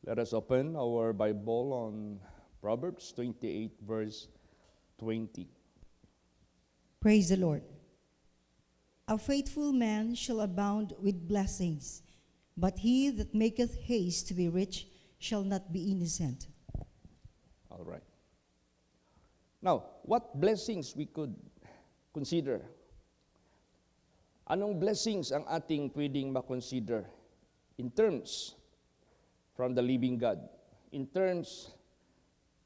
Let us open our Bible on Proverbs 28, verse 20. Praise the Lord. A faithful man shall abound with blessings, but he that maketh haste to be rich shall not be innocent. All right. Now, what blessings we could consider? Anong blessings ang ating pwedeng makonsider in terms from the living God, in terms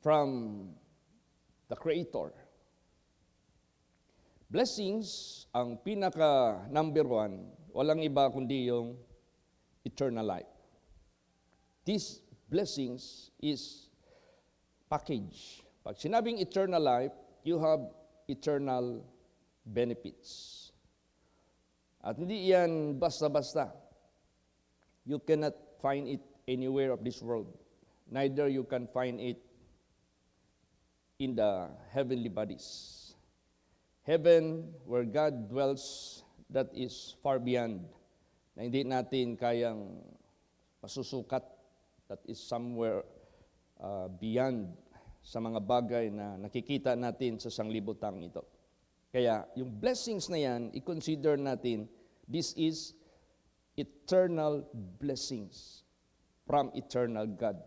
from the Creator? Blessings, ang pinaka number one, walang iba kundi yung eternal life. These blessings is package. Pag sinabing eternal life, you have eternal benefits. At hindi yan basta-basta. You cannot find it anywhere of this world. Neither you can find it in the heavenly bodies. Heaven, where God dwells, that is far beyond, na hindi natin kayang masusukat. That is somewhere beyond sa mga bagay na nakikita natin sa sanglibutang ito. Kaya yung blessings na yan, i-consider natin, this is eternal blessings from eternal God.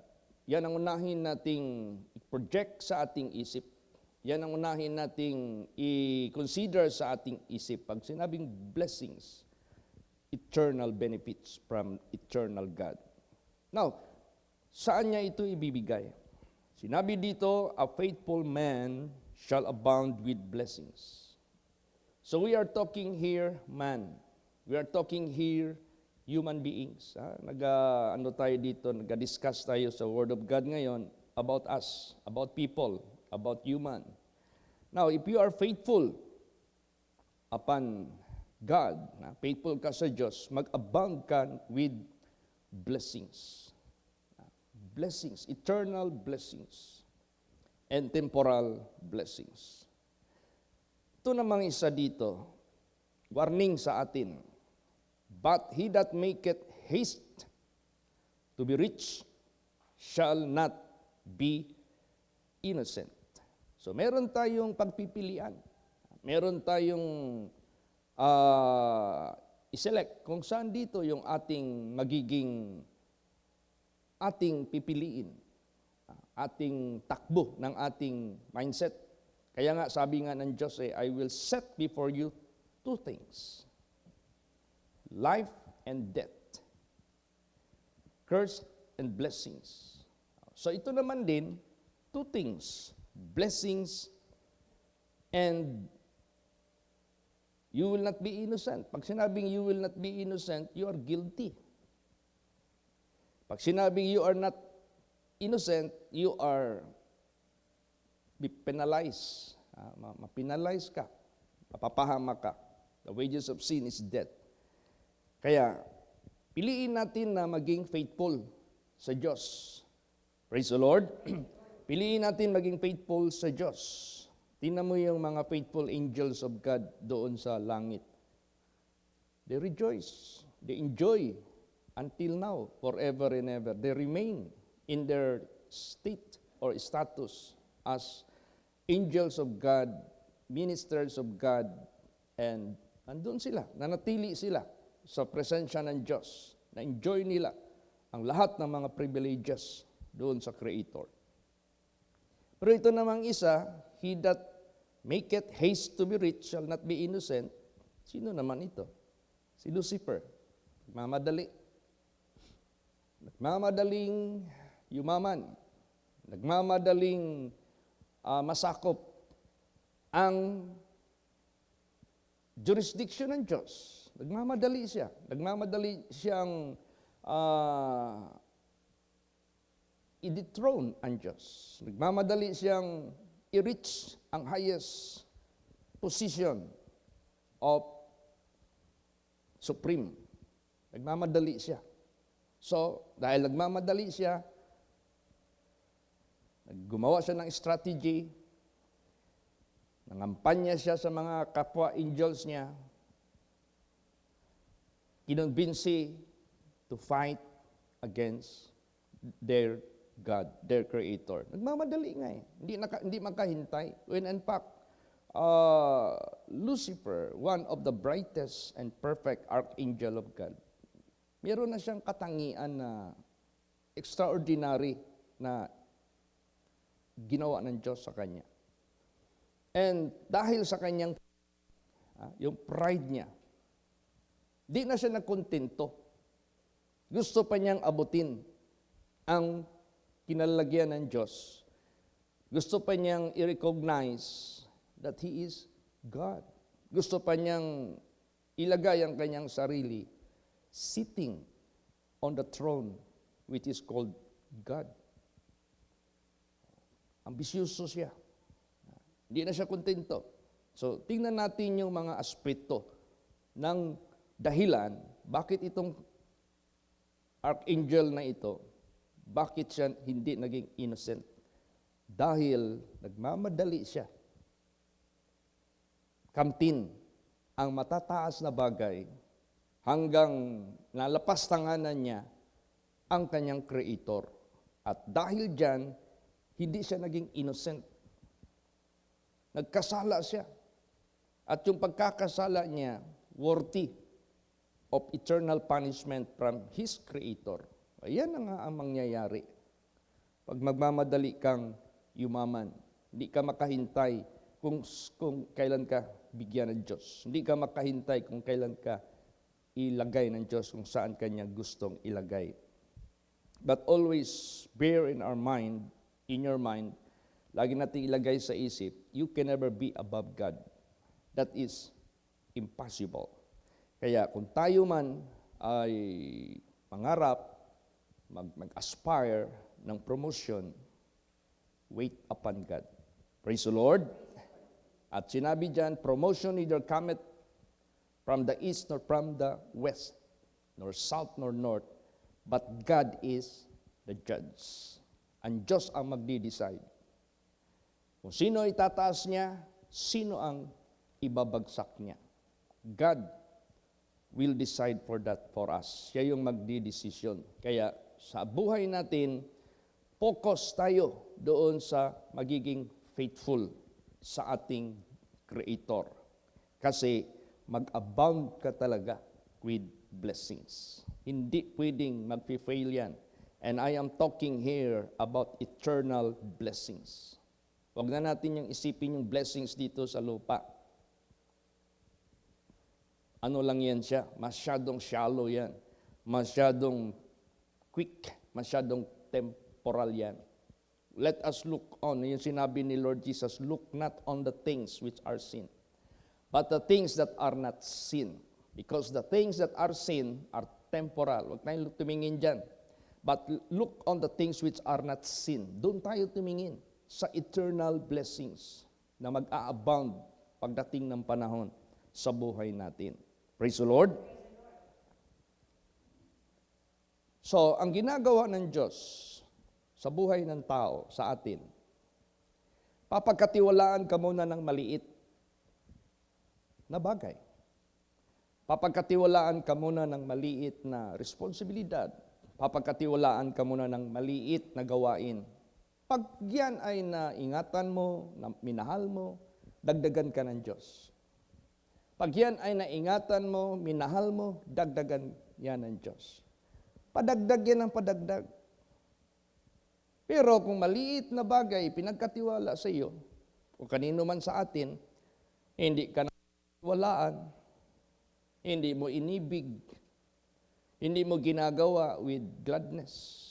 Yan ang unahin nating i-project sa ating isip. Yan ang unahin nating i-consider sa ating isip. Pag sinabing blessings, eternal benefits from eternal God. Now, saan niya ito ibibigay? Sinabi dito, a faithful man shall abound with blessings. So we are talking here, man. We are talking here, human beings. Tayo dito, nag-discuss tayo sa Word of God ngayon about us, about people, about human. Now, if you are faithful upon God, faithful ka sa Diyos, mag-abound ka with blessings. Blessings, eternal blessings, and temporal blessings. Ito namang isa dito, warning sa atin. But he that maketh haste to be rich shall not be innocent. So meron tayong pagpipilian. Meron tayong i-select kung saan dito yung ating pipiliin. Ating takbo ng ating mindset. Kaya nga, sabi nga ng Diyos, I will set before you two things. Life and death. Curse and blessings. So ito naman din, two things. Blessings and you will not be innocent. Pag sinabing you will not be innocent, you are guilty. Pag sinabing you are not innocent, you are be penalized. Mapinalize ka. Mapapahama ka. The wages of sin is death. Kaya, piliin natin na maging faithful sa Diyos. Praise the Lord. Piliin natin maging faithful sa Diyos. Tingnan mo yung mga faithful angels of God doon sa langit. They rejoice. They enjoy until now, forever and ever. They remain in their state or status as angels of God, ministers of God, and andun sila, nanatili sila sa presensya ng Diyos. Na-enjoy nila ang lahat ng mga privileges doon sa Creator. Pero ito namang isa, he that maketh haste to be rich shall not be innocent. Sino naman ito? Si Lucifer. Nagmamadaling yumaman. Nagmamadaling masakop ang jurisdiction ng Diyos. Nagmamadali siya. Nagmamadali siyang i-dethrone ang Diyos. Nagmamadali siyang i-reach ang highest position of supreme. Nagmamadali siya. So, dahil nagmamadali siya, gumawa siya ng strategy, nangampanya siya sa mga kapwa angels niya, kinonbinsi to fight against their God, their Creator. Nagmamadali nga eh. Hindi makahintay. When in fact, Lucifer, one of the brightest and perfect archangel of God, meron na siyang katangian na extraordinary na ginawa ng Diyos sa kanya. And dahil sa kanyang yung pride niya, di na siya nagkontento. Gusto pa niyang abutin ang kinalagyan ng Diyos. Gusto pa niyang i-recognize that He is God. Gusto pa niyang ilagay ang kanyang sarili sitting on the throne which is called God. Ambisyoso siya. Hindi na siya kontento. So, tingnan natin yung mga aspeto ng dahilan bakit itong archangel na ito, bakit siya hindi naging innocent. Dahil nagmamadali siya. Kamtin ang matataas na bagay hanggang nalapastanganan niya ang kanyang Creator. At dahil dyan, hindi siya naging innocent. Nagkasala siya. At yung pagkakasala niya, worthy of eternal punishment from His Creator. Ayan na nga ang mangyayari. Pag magmamadali kang yumaman, hindi ka makahintay kung kailan ka bigyan ng Diyos. Hindi ka makahintay kung kailan ka ilagay ng Diyos kung saan Kanya gustong ilagay. But always bear in your mind, lagi natin ilagay sa isip, you can never be above God. That is impossible. Kaya kung tayo man ay mangarap, mag-aspire ng promotion, wait upon God. Praise the Lord. At sinabi dyan, promotion neither cometh from the east nor from the west, nor south nor north, but God is the judge. Ang Diyos ang magdi-decide. Kung sino itataas niya, sino ang ibabagsak niya. God will decide for that for us. Siya yung magdi-desisyon. Kaya sa buhay natin, focus tayo doon sa magiging faithful sa ating Creator. Kasi mag-abound ka talaga with blessings. Hindi pwedeng mag-fail yan. And I am talking here about eternal blessings. Huwag na natin yung isipin yung blessings dito sa lupa. Ano lang yan siya? Masyadong shallow yan. Masyadong quick. Masyadong temporal yan. Let us look on, yung sinabi ni Lord Jesus, look not on the things which are seen, but the things that are not seen. Because the things that are seen are temporal. Huwag tayong tumingin dyan. But look on the things which are not seen. Doon tayo tumingin sa eternal blessings na mag-a-abound pagdating ng panahon sa buhay natin. Praise the Lord. So, ang ginagawa ng Diyos sa buhay ng tao, sa atin, papagkatiwalaan ka muna ng maliit na bagay. Papagkatiwalaan ka muna ng maliit na responsibilidad. Papagkatiwalaan ka muna ng maliit na gawain. Pag yan ay naingatan mo, na minahal mo, dagdagan ka ng Diyos. Pag yan ay naingatan mo, minahal mo, dagdagan yan ng Diyos. Padagdag yan ang padagdag. Pero kung maliit na bagay, pinagkatiwala sa iyo, o kanino man sa atin, hindi ka nakatiwalaan, hindi mo inibig, hindi mo ginagawa with gladness.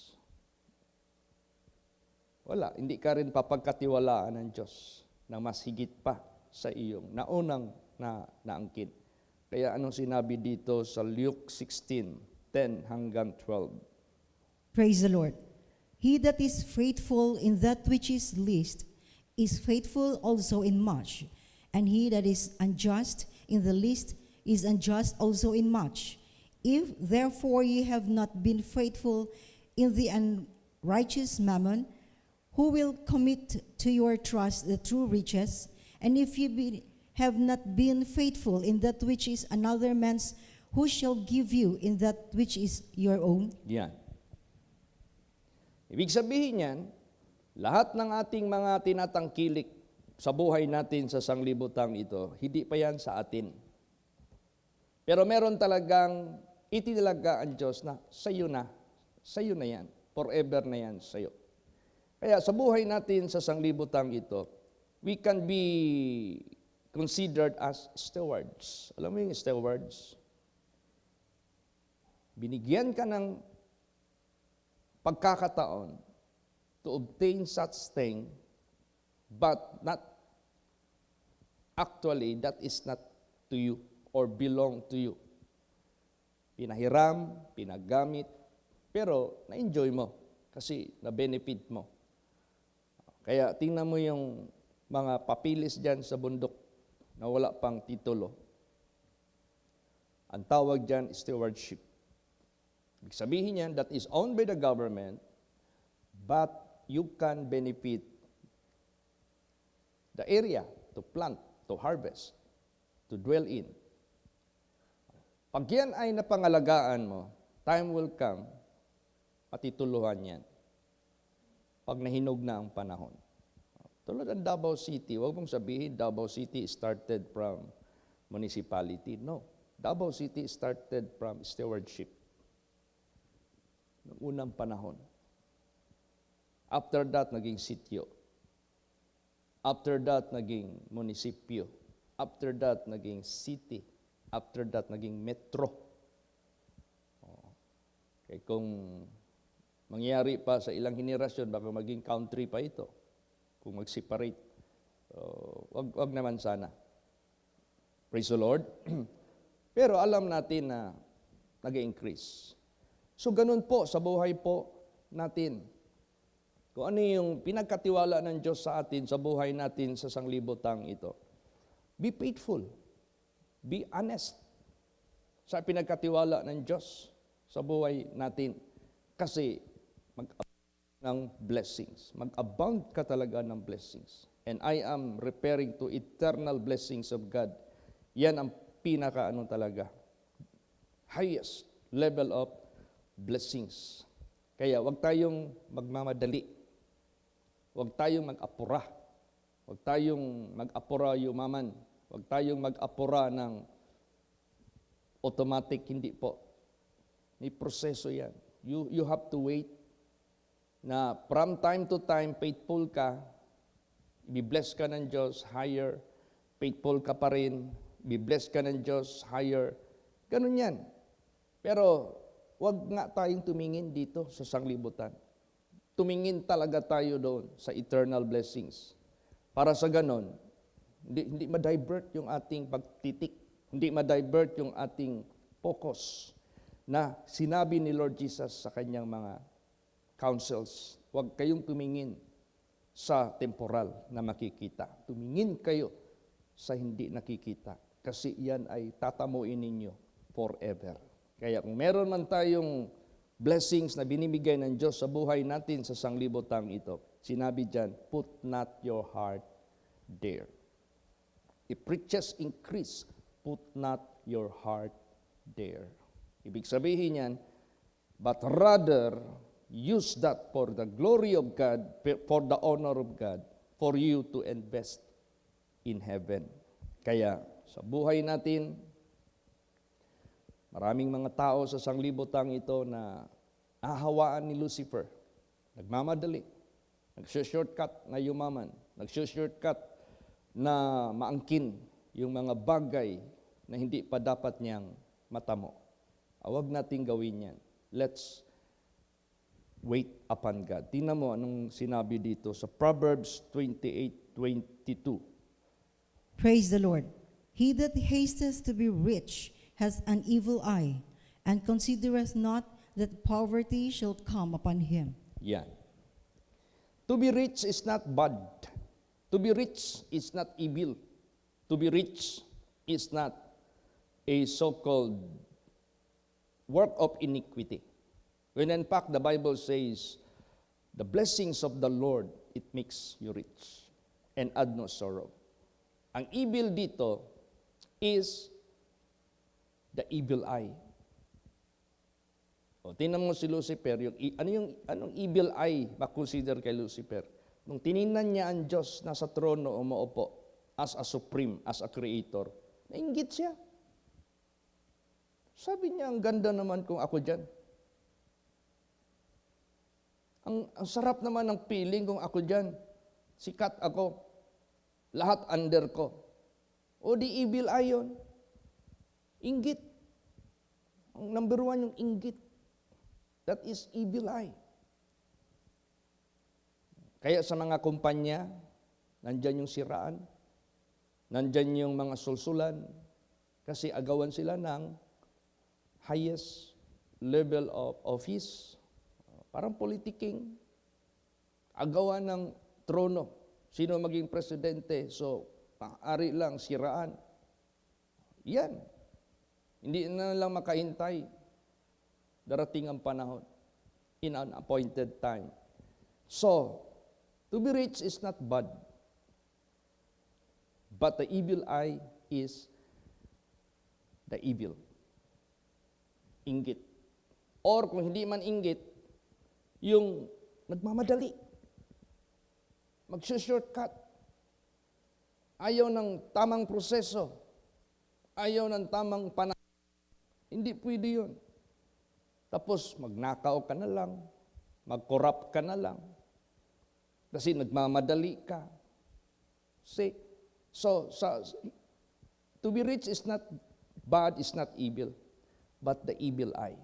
Wala, hindi ka rin papagkatiwalaan ng Diyos na mas higit pa sa iyong naunang naangkin. Kaya anong sinabi dito sa Luke 16:10 hanggang 12? Praise the Lord. He that is faithful in that which is least is faithful also in much, and he that is unjust in the least is unjust also in much. If therefore ye have not been faithful in the unrighteous mammon, who will commit to your trust the true riches? And if ye have not been faithful in that which is another man's, who shall give you in that which is your own? Yan. Ibig sabihin yan, lahat ng ating mga tinatangkilik sa buhay natin sa sanglibutang ito, hindi pa yan sa atin. Pero meron talagang itinalaga ang Diyos na sa'yo na yan, forever na yan sa'yo. Kaya sa buhay natin sa sanglibutang ito, we can be considered as stewards. Alam mo yung stewards? Binigyan ka ng pagkakataon to obtain such thing, but not actually, that is not to you or belong to you. Pinahiram, pinagamit, pero na-enjoy mo kasi na-benefit mo. Kaya tingnan mo yung mga papilis dyan sa bundok na wala pang titulo. Ang tawag dyan, stewardship. Ibig sabihin yan, that is owned by the government, but you can benefit the area to plant, to harvest, to dwell in. Pag yan ay napangalagaan mo, time will come, matituluhan yan. Pag nahinog na ang panahon. Tulad ng Davao City, huwag mong sabihin Davao City started from municipality. No. Davao City started from stewardship. Noong unang panahon. After that, naging sityo. After that, naging munisipyo. After that, naging city. After that, naging metro. Kaya kung mangyari pa sa ilang henerasyon, baka maging country pa ito. Kung mag-separate. Wag naman sana. Praise the Lord. Pero alam natin na nag-increase. So ganun po sa buhay po natin. Kung ano yung pinagkatiwala ng Diyos sa atin, sa buhay natin sa sanglibutang ito. Be faithful. Be honest sa pinagkatiwala ng Diyos sa buhay natin. Kasi mag-abound ng blessings. Mag-abound ka talaga ng blessings. And I am referring to eternal blessings of God. Yan ang talaga. Highest level of blessings. Kaya wag tayong magmamadali. Huwag tayong mag-apura. Huwag tayong mag-apura yumaman. Huwag tayong mag-apura ng automatic, hindi po. May proseso yan. You have to wait na from time to time, faithful ka, i-bless ka ng Diyos, higher, faithful ka pa rin, i-bless ka ng Diyos, higher. Ganun yan. Pero huwag nga tayong tumingin dito sa sanglibutan. Tumingin talaga tayo doon sa eternal blessings. Para sa ganon, hindi ma-divert yung ating pagtitik, hindi ma-divert yung ating focus na sinabi ni Lord Jesus sa kanyang mga counsels. Huwag kayong tumingin sa temporal na makikita. Tumingin kayo sa hindi nakikita kasi yan ay tatamuin ninyo forever. Kaya kung meron man tayong blessings na binibigay ng Diyos sa buhay natin sa sanglibutang ito, sinabi dyan, put not your heart there. If riches increase, put not your heart there. Ibig sabihin yan, but rather use that for the glory of God, for the honor of God, for you to invest in heaven. Kaya sa buhay natin, maraming mga tao sa sanglibutang ito na ahawaan ni Lucifer. Nagmamadali. Nagsushortcut na yumaman. Nagsushortcut na maangkin yung mga bagay na hindi pa dapat niyang matamo. Huwag nating gawin yan. Let's wait upon God. Tingnan mo anong sinabi dito sa Proverbs 28:22. Praise the Lord. He that hasteth to be rich has an evil eye, and considereth not that poverty shall come upon him. Yan. To be rich is not bad. To be rich is not evil. To be rich is not a so-called work of iniquity. When in fact the Bible says, the blessings of the Lord, it makes you rich and add no sorrow. Ang evil dito is the evil eye. O, tingnan mo si Lucifer, anong evil eye ma-consider kay Lucifer? Nung tiningnan niya ang Diyos nasa trono umuupo as a supreme, as a creator, nainggit siya. Sabi niya, ang ganda naman kung ako dyan. Ang sarap naman ng feeling kung ako dyan. Sikat ako. Lahat under ko. O di evil eye yun. Inggit. Ang number one yung inggit. That is evil eye. Kaya sa mga kumpanya, nandyan yung siraan, nandyan yung mga sulsulan, kasi agawan sila ng highest level of office, parang politiking, agawan ng trono, sino maging presidente, so pang-ari lang, siraan. Yan. Hindi na lang makahintay. Darating ang panahon in an appointed time. So, to be rich is not bad. But the evil eye is the evil. Inggit. Or kung hindi man inggit, yung nagmamadali. Mag-shortcut. Ayaw ng tamang proseso. Ayaw ng tamang panahon. Hindi pwede yun. Tapos magnakaw ka na lang, mag-corrupt ka na lang, kasi nagmamadali ka. See? So, to be rich is not bad, is not evil, but the evil eye.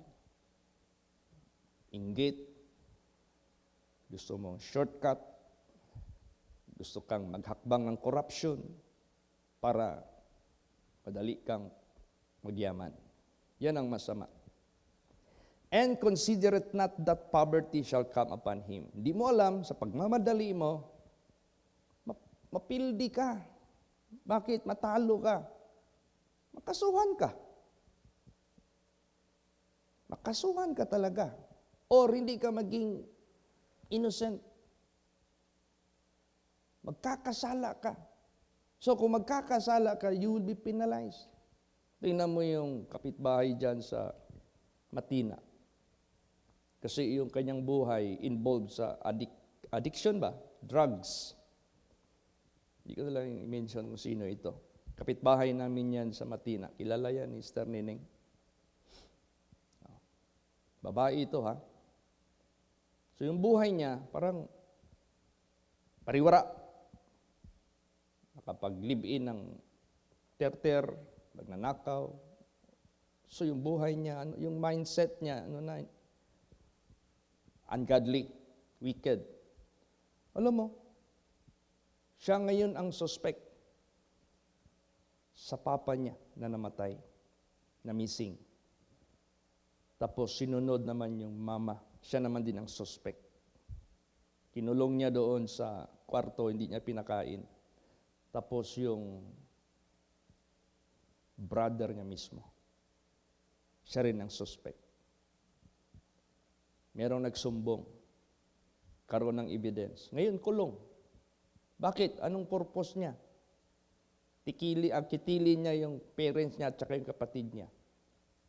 Inggit, gusto mong shortcut, gusto kang maghakbang ng corruption para madali kang magyaman. Yan ang masama. And consider it not that poverty shall come upon him. Hindi mo alam, sa pagmamadali mo, mapildi ka. Bakit? Matalo ka. Makasuhan ka. Makasuhan ka talaga. Or hindi ka maging innocent. Magkakasala ka. So kung magkakasala ka, you will be penalized. Tingnan mo yung kapitbahay dyan sa Matina. Kasi yung kanyang buhay involved sa addiction ba? Drugs. Hindi ko na lang i-mention kung sino ito. Kapitbahay namin yan sa Matina. Kilala yan ni Sister Nining. Babae ito ha. So yung buhay niya parang pariwara. Nakapag-live-in ng terter, nagnanakaw. So yung buhay niya, yung mindset niya, ungodly, wicked. Alam mo, siya ngayon ang suspect sa papa niya na namatay, na missing. Tapos sinunod naman yung mama, siya naman din ang suspect. Kinulong niya doon sa kwarto, hindi niya pinakain. Tapos yung brother niya mismo, siya rin ang suspect. Merong nagsumbong, karoon ng evidence. Ngayon, kulong. Bakit? Anong purpose niya? Kitili niya yung parents niya at saka yung kapatid niya.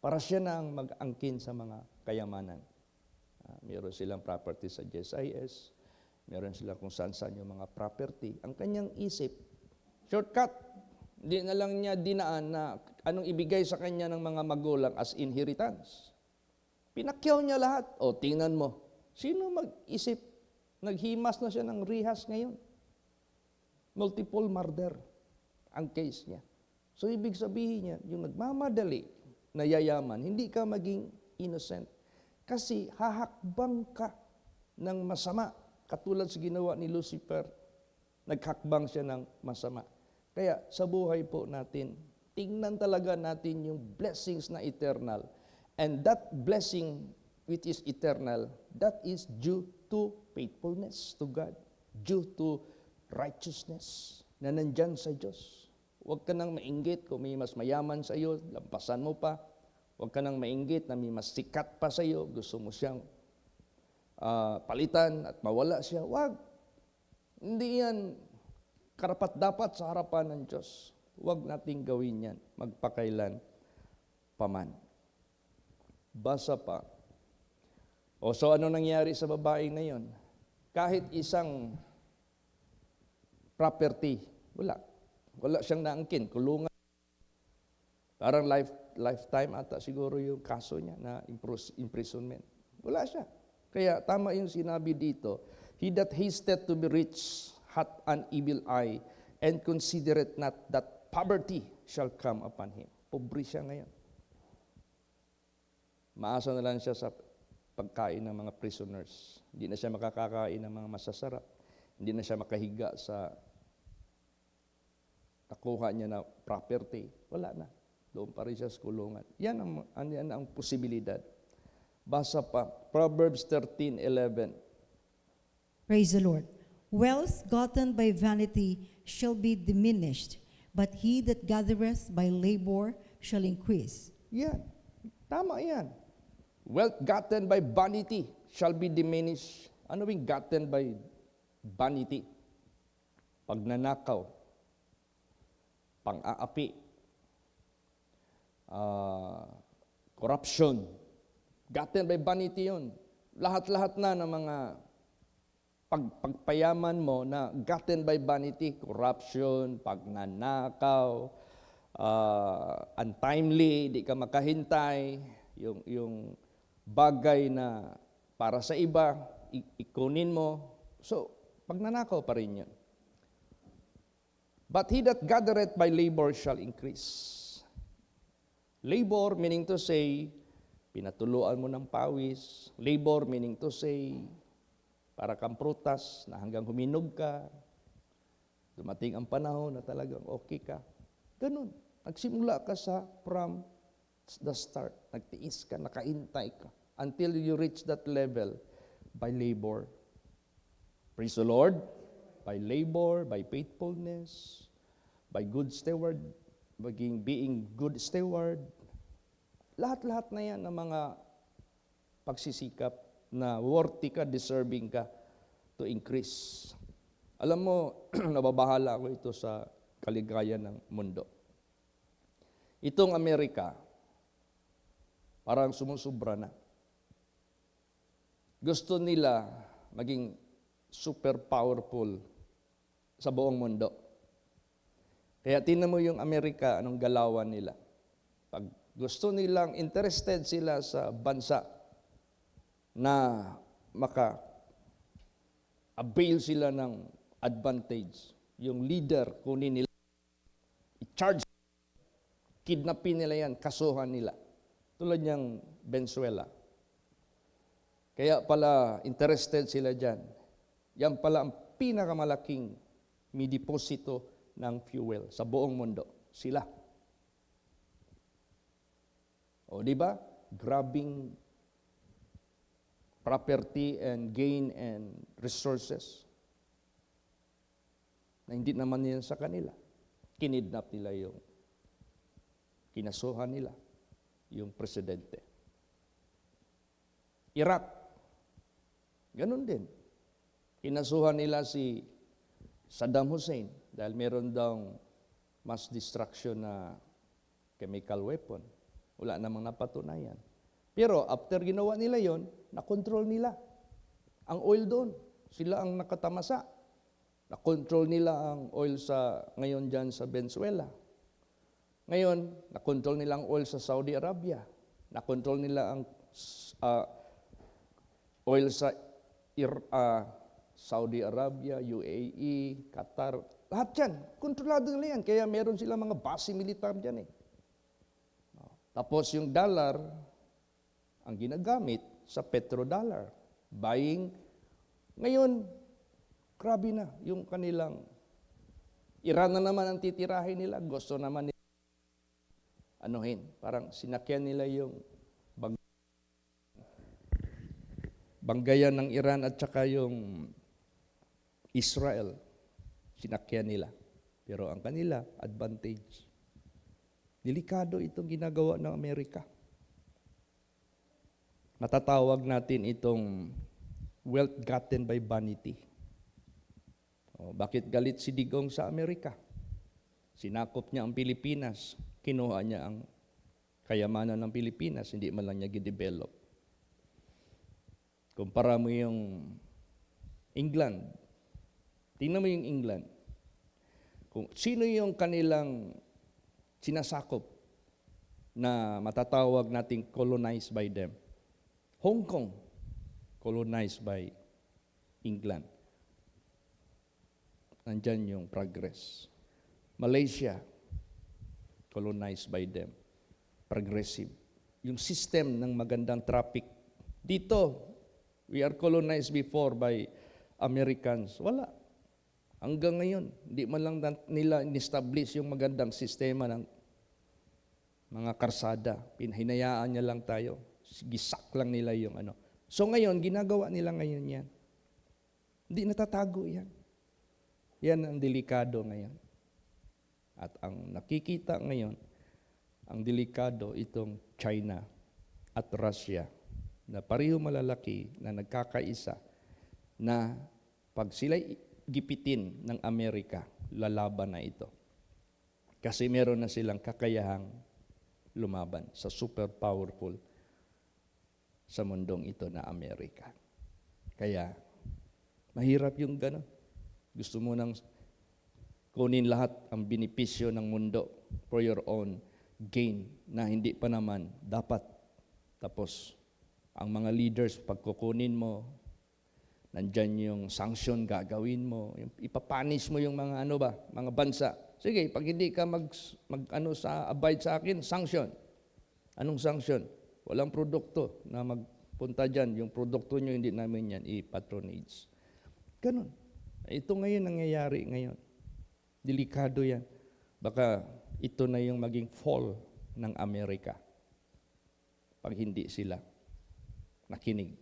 Para siya na ang mag-angkin sa mga kayamanan. Meron silang property sa GSIS, meron silang kung saan-saan yung mga property. Ang kanyang isip, shortcut. Hindi na lang niya dinaan na anong ibigay sa kanya ng mga magulang as inheritance. Pinakyaw niya lahat. O, tingnan mo. Sino mag-isip? Naghimas na siya ng rehas ngayon. Multiple murder ang case niya. So, ibig sabihin niya, yung nagmamadali, nayayaman, hindi ka maging innocent. Kasi hahakbang ka ng masama. Katulad sa ginawa ni Lucifer, naghakbang siya ng masama. Kaya sa buhay po natin, tingnan talaga natin yung blessings na eternal. And that blessing which is eternal, that is due to faithfulness to God, due to righteousness na nandyan sa Diyos. Huwag ka nang mainggit kung may mas mayaman sa iyo, lampasan mo pa. Huwag ka nang mainggit na may mas sikat pa sa iyo, gusto mo siyang palitan at mawala siya. Huwag. Hindi yan karapat-dapat sa harapan ng Diyos. Huwag nating gawin yan, magpakailan paman. Basa pa O so ano nangyari sa babae na yon? Kahit isang property, wala. Wala siyang naangkin, kulungan. Parang lifetime ata siguro yung kaso niya na imprisonment. Wala siya. Kaya tama yung sinabi dito, he that hasted to be rich hath an evil eye, and considereth not that poverty shall come upon him. Pobre siya ngayon. Maasa na lang siya sa pagkain ng mga prisoners. Hindi na siya makakakain ng mga masasarap. Hindi na siya makahiga sa nakuha niya na property. Wala na. Doon pa rin siya sa kulungan. Yan ang posibilidad. Basa pa, Proverbs 13:11. Praise the Lord. Wealth gotten by vanity shall be diminished, but he that gathereth by labor shall increase. Yan. Tama yan. Wealth gotten by vanity shall be diminished. Ano yung gotten by vanity? Pagnanakaw, pang-aapi, corruption. Gotten by vanity yun. Lahat-lahat na ng mga pagpayaman mo na gotten by vanity, corruption, pagnanakaw, untimely, di ka makahintay, yung bagay na para sa iba, ikunin mo. So, pagnanakaw pa rin yun. But he that gathereth by labor shall increase. Labor meaning to say, pinatuluan mo ng pawis. Labor meaning to say, para kang prutas na hanggang huminog ka, dumating ang panahon na talagang okay ka. Ganun. Nagsimula ka from the start. Nagtiis ka, nakaintay ka, until you reach that level by labor. Praise the Lord. By labor, by faithfulness, by good steward, being good steward. Lahat-lahat na yan ng mga pagsisikap na worthy ka, deserving ka to increase. Alam mo, nababahala ako ito sa kaligayan ng mundo. Itong Amerika, parang sumusubra na. Gusto nila maging super powerful sa buong mundo. Kaya tingnan mo yung Amerika, anong galawan nila. Pag gusto nilang, interested sila sa bansa na maka-avail sila ng advantage. Yung leader, kunin nila, i-charge, kidnapin nila yan, kasuhan nila. Tulad niyang Venezuela. Kaya pala, interested sila dyan. Yan pala ang pinakamalaking mideposito ng fuel sa buong mundo. Sila. O di ba? Grabbing property and gain and resources na hindi naman yan sa kanila. Kinidnap nila yung kinasuhan nila yung presidente. Iraq, ganun din. Kinasuhan nila si Saddam Hussein dahil meron daw mass destruction na chemical weapon. Wala namang napatunayan. Pero after ginawa nila yon, nakontrol nila ang oil doon. Sila ang nakatamasa. Nakontrol nila ang oil ngayon dyan sa Venezuela. Ngayon, nakontrol nila ang oil sa Saudi Arabia. Nakontrol nila ang oil sa Saudi Arabia, UAE, Qatar. Lahat yan, kontrolado nila yan. Kaya meron sila mga base militar dyan eh. Tapos yung dollar, ang ginagamit sa petrodollar. Buying. Ngayon, grabe na yung kanilang Iran na naman ang titirahin nila. Gusto naman nila anuhin. Parang sinakyan nila yung banggayan ng Iran at saka yung Israel. Sinakyan nila. Pero ang kanila, advantage. Delikado itong ginagawa ng Amerika. Matatawag natin itong wealth gotten by vanity. Bakit galit si Digong sa Amerika? Sinakop niya ang Pilipinas. Kinuha niya ang kayamanan ng Pilipinas. Hindi man lang niya gidevelop. Kumpara mo yung England. Tingnan mo yung England. Kung sino yung kanilang sinasakop na matatawag nating colonized by them? Hong Kong, colonized by England. Nandyan yung progress. Malaysia, colonized by them. Progressive. Yung system ng magandang traffic. Dito, we are colonized before by Americans. Wala. Hanggang ngayon, hindi man lang nila in-establish yung magandang sistema ng mga karsada. Hinayaan niya lang tayo. Gisak lang nila yung ano. So ngayon, ginagawa nila ngayon yan. Hindi natatago yan. Yan ang delikado ngayon. At ang nakikita ngayon, ang delikado itong China at Russia na pareho malalaki na nagkakaisa na pag sila'y gipitin ng Amerika, lalaban na ito. Kasi meron na silang kakayahang lumaban sa super powerful sa mundong ito na Amerika. Kaya, mahirap yung gano'n. Gusto mo nang kunin lahat ang benepisyo ng mundo for your own gain na hindi pa naman dapat. Tapos, ang mga leaders, pagkukunin mo, nandyan yung sanction gagawin mo, ipapanish mo yung mga mga bansa. Sige, pag hindi ka abide sa akin, sanction. Anong sanction? Walang produkto na magpunta dyan. Yung produkto nyo, hindi namin yan i-patronage. Ganun. Ito ngayon nangyayari ngayon. Delikado yan. Baka ito na yung maging fall ng Amerika pag hindi sila nakinig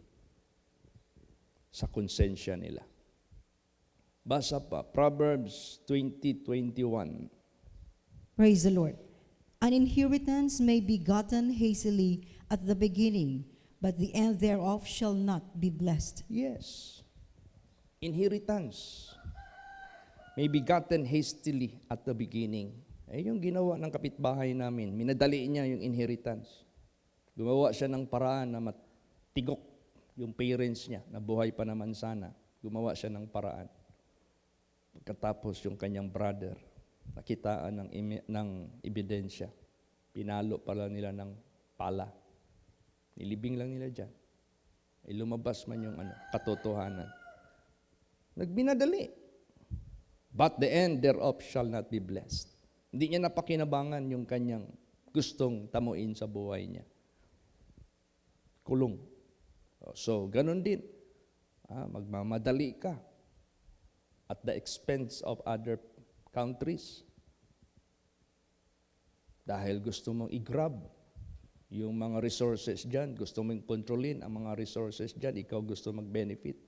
sa konsensya nila. Basa pa, Proverbs 20:21. Praise the Lord. An inheritance may be gotten hastily at the beginning, but the end thereof shall not be blessed. Yes. Inheritance may be gotten hastily at the beginning. Yung ginawa ng kapitbahay namin, minadali niya yung inheritance. Gumawa siya ng paraan na matigok yung parents niya, na buhay pa naman sana. Gumawa siya ng paraan. Pagkatapos yung kanyang brother, nakitaan ng ebidensya. Pinalo pala nila ng pala. Nilibing lang nila dyan. Ay lumabas man yung katotohanan. Nagbinadali. But the end thereof shall not be blessed. Hindi niya napakinabangan yung kanyang gustong tamuin sa buhay niya. Kulong. So, ganun din. Magmamadali ka at the expense of other countries. Dahil gusto mong i-grab yung mga resources dyan, gusto mong kontrolin ang mga resources dyan, ikaw gusto mag-benefit.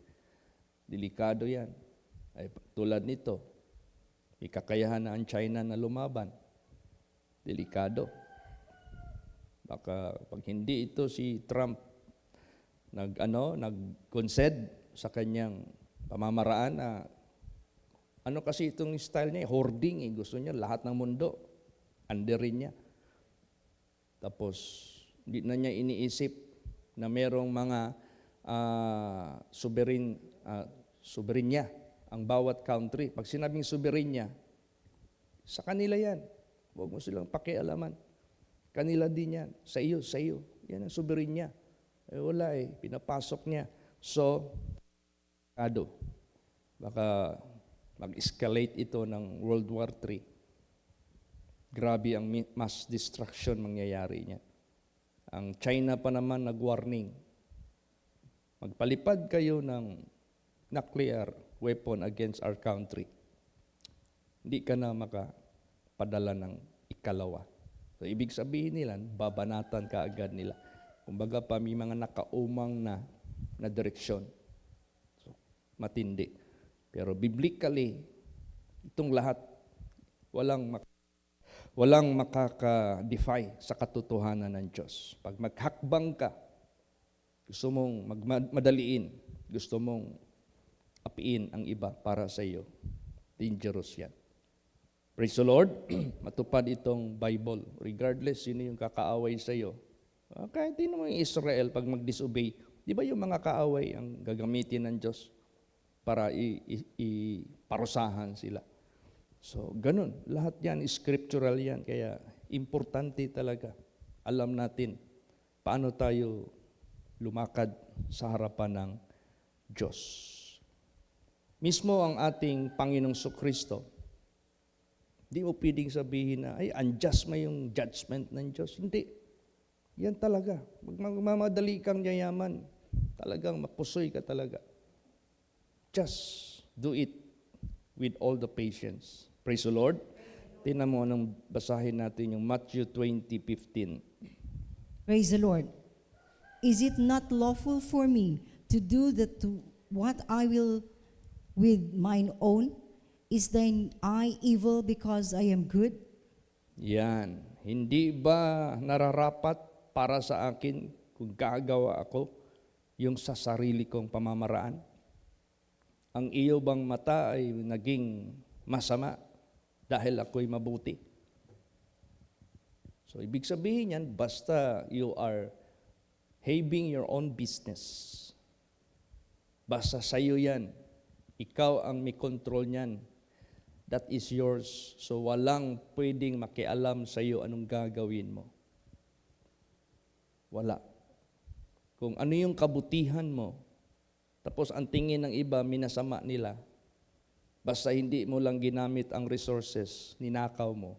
Delikado yan. Ay, tulad nito, may kakayahan na ang China na lumaban. Delikado. Baka pag hindi ito si Trump nag-concede sa kanyang pamamaraan na kasi itong style niya, hoarding, gusto niya lahat ng mundo, underin niya. Tapos, hindi na niya iniisip na merong mga soberenya ang bawat country. Pag sinabing soberenya, sa kanila yan. Huwag mo silang pakialaman. Kanila din yan. Sa iyo, sa iyo. Yan ang soberenya. Wala pinapasok niya. So, baka mag-escalate ito ng World War III. Grabe ang mass destruction mangyayari niya. Ang China pa naman nag-warning. Magpalipad kayo ng nuclear weapon against our country. Hindi ka na makapadala ng ikalawa. So, ibig sabihin nila, babanatan ka agad nila. Kumbaga pa, may mga nakaumang na direksyon. So, matindi. Pero biblically, itong lahat, walang makaka-defy sa katotohanan ng Diyos. Pag maghakbang ka, gusto mong madaliin, gusto mong apiin ang iba para sa iyo, dangerous yan. Praise the Lord, matupad itong Bible. Regardless, sino yung kakaaway sa iyo. Kahit hindi mo yung Israel, pag mag-disobey, Di ba yung mga kaaway ang gagamitin ng Diyos para iparusahan sila? So, ganun. Lahat yan, scriptural yan. Kaya, importante talaga. Alam natin paano tayo lumakad sa harapan ng Diyos. Mismo ang ating Panginoong Kristo, di mo pwedeng sabihin na, ay, unjust may yung judgment ng Diyos. Hindi. Yan talaga. Magmamadali kang yayaman. Talagang mapusoy ka talaga. Just do it with all the patience. Praise the Lord. Tingnan mo anong basahin natin yung Matthew 20:15. Praise the Lord. Is it not lawful for me to do what I will with mine own? Is thine eye evil because I am good? Yan. Hindi ba nararapat para sa akin kung gagawa ako yung sa sarili kong pamamaraan? Ang iyo bang mata ay naging masama dahil ako'y mabuti? So, ibig sabihin yan, basta you are having your own business, basta sa'yo yan, ikaw ang may control niyan, that is yours. So, walang pwedeng makialam sa'yo anong gagawin mo. Wala. Kung ano yung kabutihan mo, tapos ang tingin ng iba, minasama nila, basta hindi mo lang ginamit ang resources, ninakaw mo,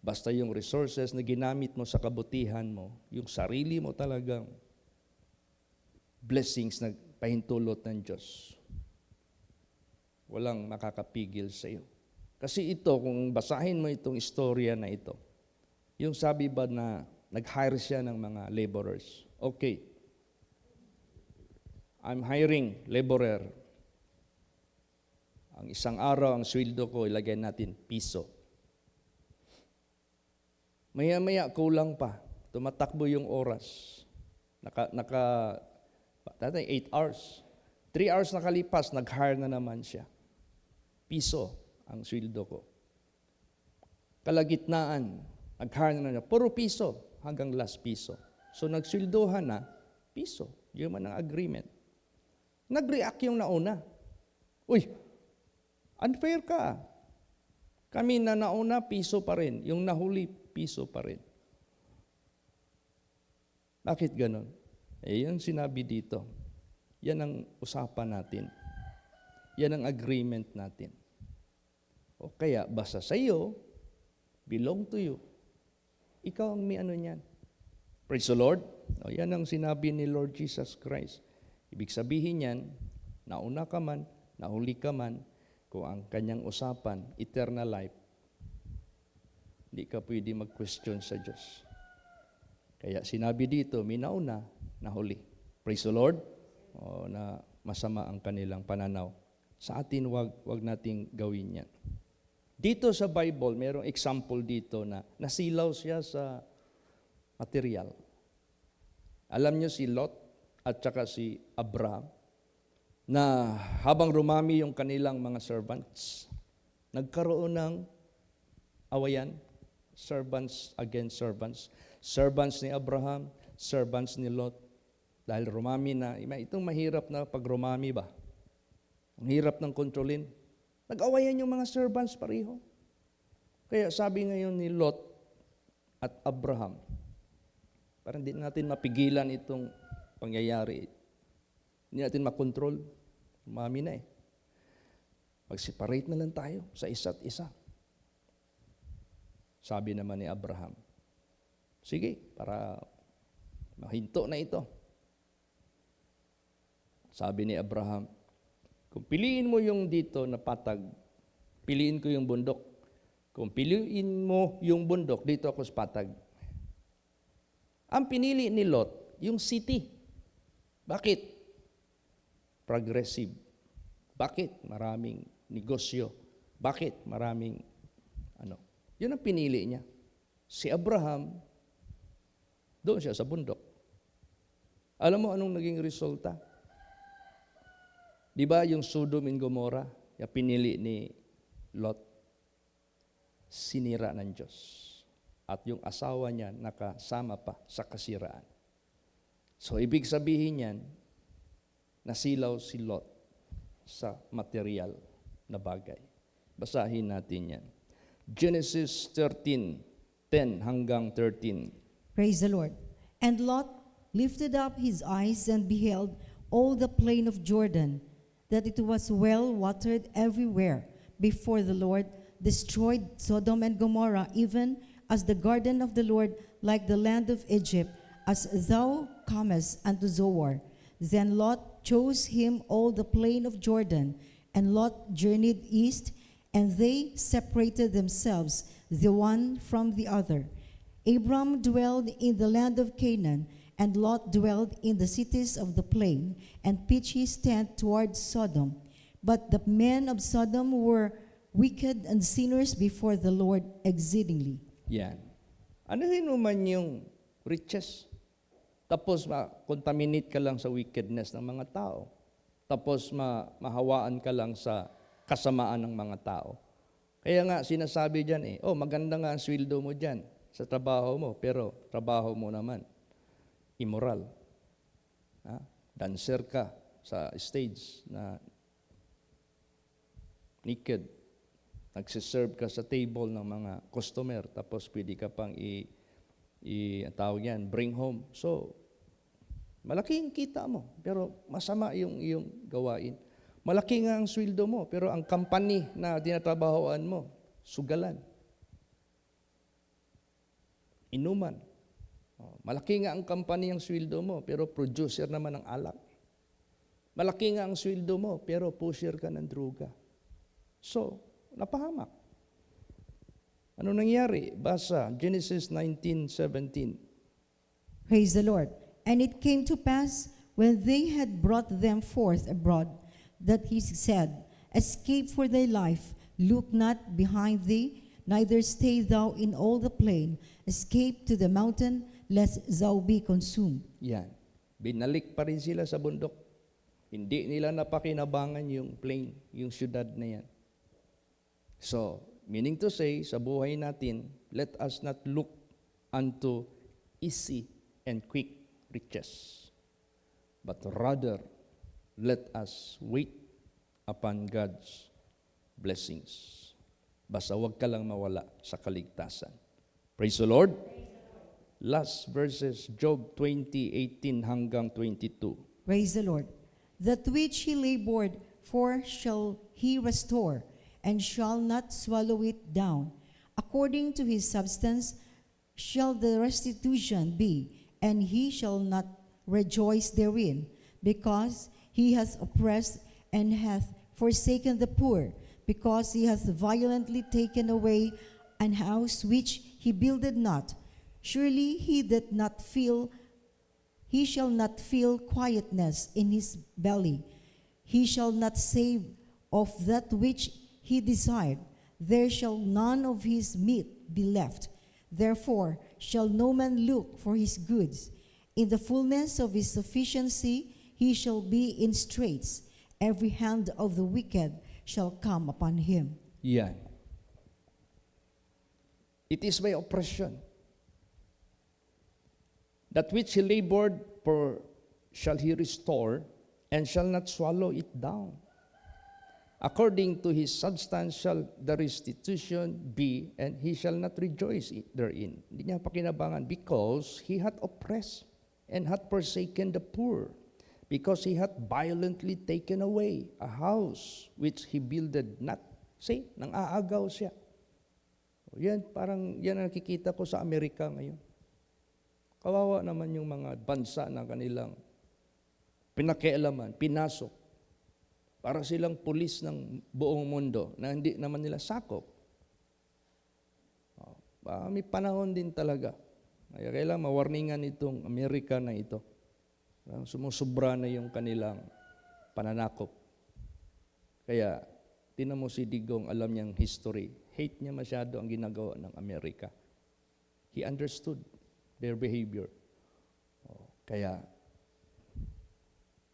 basta yung resources na ginamit mo sa kabutihan mo, yung sarili mo talagang blessings na pahintulot ng Diyos. Walang makakapigil sa iyo. Kasi ito, kung basahin mo itong istorya na ito, yung sabi ba na nag-hire siya ng mga laborers. Okay, I'm hiring laborer. Ang isang araw, ang sweldo ko, ilagay natin piso. Maya-maya, kulang pa. Tumatakbo yung oras. 8 hours. 3 hours nakalipas, nag-hire na naman siya. Piso ang sweldo ko. Kalagitnaan, nag-hire na naman. Puro piso hanggang last piso. So, nagsweldohan na, piso. Yun man ang agreement. Nag-react yung nauna. Uy, unfair ka. Kami na nauna, piso pa rin. Yung nahuli, piso pa rin. Bakit ganon? Yun sinabi dito. Yan ang usapan natin. Yan ang agreement natin. O kaya, basta sa iyo, belong to you. Ikaw ang may ano niyan. Praise the Lord. O, yan ang sinabi ni Lord Jesus Christ. Ibig sabihin yan, nauna ka man, nahuli ka man, kung ang kanyang usapan, eternal life, hindi ka pwede mag-question sa Diyos. Kaya sinabi dito, may nauna, nahuli. Praise the Lord. O, na masama ang kanilang pananaw. Sa atin, wag nating gawin yan. Dito sa Bible, mayroong example dito na nasilaw siya sa material. Alam niyo si Lot at saka si Abraham, na habang rumami yung kanilang mga servants, nagkaroon ng awayan, servants against servants. Servants ni Abraham, servants ni Lot. Dahil rumami na, itong mahirap na pag rumami ba? Ang hirap ng kontrolin. Nag-awayan yung mga servants pareho. Kaya sabi ngayon ni Lot at Abraham, parang hindi natin mapigilan itong pangyayari. Hindi natin makontrol. Umami na eh. Mag-separate na lang tayo sa isa't isa. Sabi naman ni Abraham, sige, para mahinto na ito. Sabi ni Abraham, kung piliin mo yung dito na patag, piliin ko yung bundok. Kung piliin mo yung bundok, dito ako sa patag. Ang pinili ni Lot, yung city. Bakit? Progressive. Bakit? Maraming negosyo. Bakit? Maraming Yun ang pinili niya. Si Abraham, doon siya sa bundok. Alam mo anong naging resulta? Di ba yung Sodom and Gomorrah, yung pinili ni Lot, sinira ng Diyos. At yung asawa niya nakasama pa sa kasiraan. So, ibig sabihin yan, nasilaw si Lot sa material na bagay. Basahin natin yan. Genesis 13:10 hanggang 13. Praise the Lord. And Lot lifted up his eyes and beheld all the plain of Jordan, that it was well watered everywhere before the Lord, destroyed Sodom and Gomorrah, even as the garden of the Lord, like the land of Egypt, as thou comest unto Zoar. Then Lot chose him all the plain of Jordan, and Lot journeyed east, and they separated themselves the one from the other. Abram dwelled in the land of Canaan, and Lot dwelled in the cities of the plain, and pitched his tent toward Sodom. But the men of Sodom were wicked and sinners before the Lord exceedingly. Yan. Ano rin naman yung riches? Tapos ma-contaminate ka lang sa wickedness ng mga tao. Tapos mahawaan ka lang sa kasamaan ng mga tao. Kaya nga sinasabi dyan maganda nga ang sweldo mo dyan sa trabaho mo, pero trabaho mo naman immoral. Dancer ka sa stage na naked. Nagsiserve ka sa table ng mga customer, tapos pwede ka pang tawag yan, bring home. So, malaki yung kita mo, pero masama yung iyong gawain. Malaki nga ang sweldo mo, pero ang company na tinatrabahoan mo, sugalan. Inuman. Malaki nga ang company ang sweldo mo, pero producer naman ng alak. Malaki nga ang sweldo mo, pero pusher ka ng droga. So, napahamak. Ano nangyari? Basa, Genesis 19:17. Praise the Lord. And it came to pass, when they had brought them forth abroad, that he said, Escape for thy life, look not behind thee, neither stay thou in all the plain. Escape to the mountain, lest thou be consumed. Yan. Binalik pa rin sila sa bundok. Hindi nila napakinabangan yung plain, yung syudad na yan. So, meaning to say, sa buhay natin, let us not look unto easy and quick riches, but rather, let us wait upon God's blessings. Basta wag ka lang mawala sa kaligtasan. Praise the Lord. Last verses, Job 20:18 hanggang 22. Praise the Lord. That which he labored for shall he restore, and shall not swallow it down. According to his substance shall the restitution be, and he shall not rejoice therein, because he hath oppressed and hath forsaken the poor, because he hath violently taken away an house which he builded not. Surely he shall not feel quietness in his belly. He shall not save of that which he desired. There shall none of his meat be left. Therefore shall no man look for his goods. In the fullness of his sufficiency he shall be in straits. Every hand of the wicked shall come upon him. Yan. It is by oppression. That which he labored for shall he restore, and shall not swallow it down. According to his substance shall the restitution be, and he shall not rejoice therein. Hindi niya pakinabangan, because he hath oppressed and hath forsaken the poor, because he hath violently taken away a house which he builded not. See, nang-aagaw siya. Yan, parang yan ang nakikita ko sa Amerika ngayon. Kawawa naman yung mga bansa na kanilang pinakialaman, pinasok. Para silang pulis ng buong mundo na hindi naman nila sakop. May panahon din talaga. Kaya kailangan mawarningan itong Amerika na ito. Sumusubra na yung kanilang pananakop. Kaya, tinan mo si Digong, alam niyang history. Hate niya masyado ang ginagawa ng Amerika. He understood their behavior. Kaya,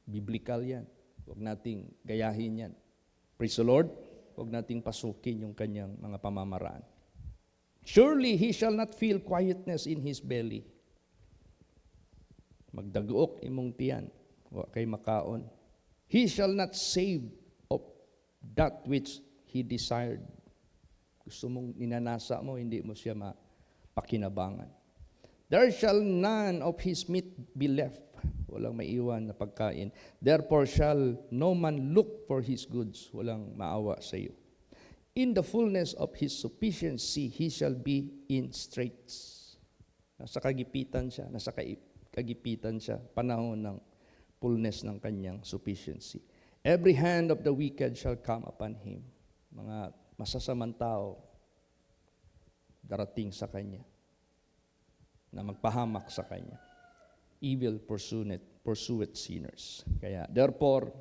biblical yan. Huwag nating gayahin yan. Praise the Lord. Huwag nating pasukin yung kanyang mga pamamaraan. Surely he shall not feel quietness in his belly. Magdaguok imong tiyan. Huwag kay makaon. He shall not save of that which he desired. Gusto mong ninanasa mo, hindi mo siya mapakinabangan. There shall none of his meat be left. Walang maiwan na pagkain. Therefore shall no man look for his goods. Walang maawa sa iyo. In the fullness of his sufficiency, he shall be in straits. Nasa kagipitan siya, kagipitan siya, panahon ng fullness ng kanyang sufficiency. Every hand of the wicked shall come upon him. Mga masasamang tao, darating sa kanya, na magpahamak sa kanya. Evil pursueth sinners. Kaya, therefore,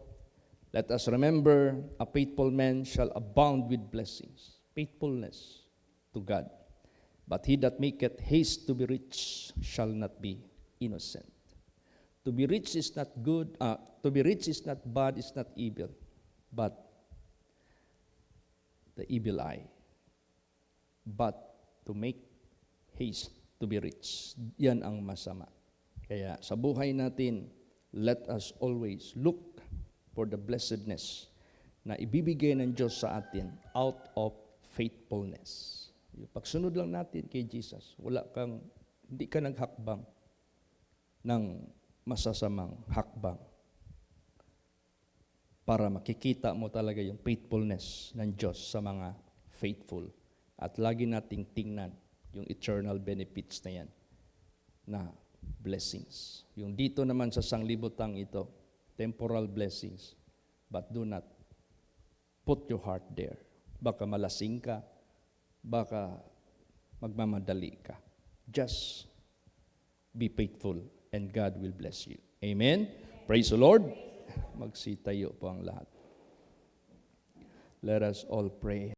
let us remember, a faithful man shall abound with blessings. Faithfulness to God. But he that maketh haste to be rich shall not be innocent. To be rich is not good, to be rich is not bad, is not evil, but the evil eye. But to make haste to be rich, yan ang masama. Kaya sa buhay natin, let us always look for the blessedness na ibibigay ng Diyos sa atin out of faithfulness. Yung pagsunod lang natin kay Jesus, hindi ka naghakbang ng masasamang hakbang para makikita mo talaga yung faithfulness ng Diyos sa mga faithful. At lagi nating tingnan yung eternal benefits na yan, na blessings. Yung dito naman sa sanglibutang ito, temporal blessings, but do not put your heart there. Baka malasing ka, baka magmamadali ka. Just be faithful and God will bless you. Amen? Praise the Lord. Magsitayo po ang lahat. Let us all pray.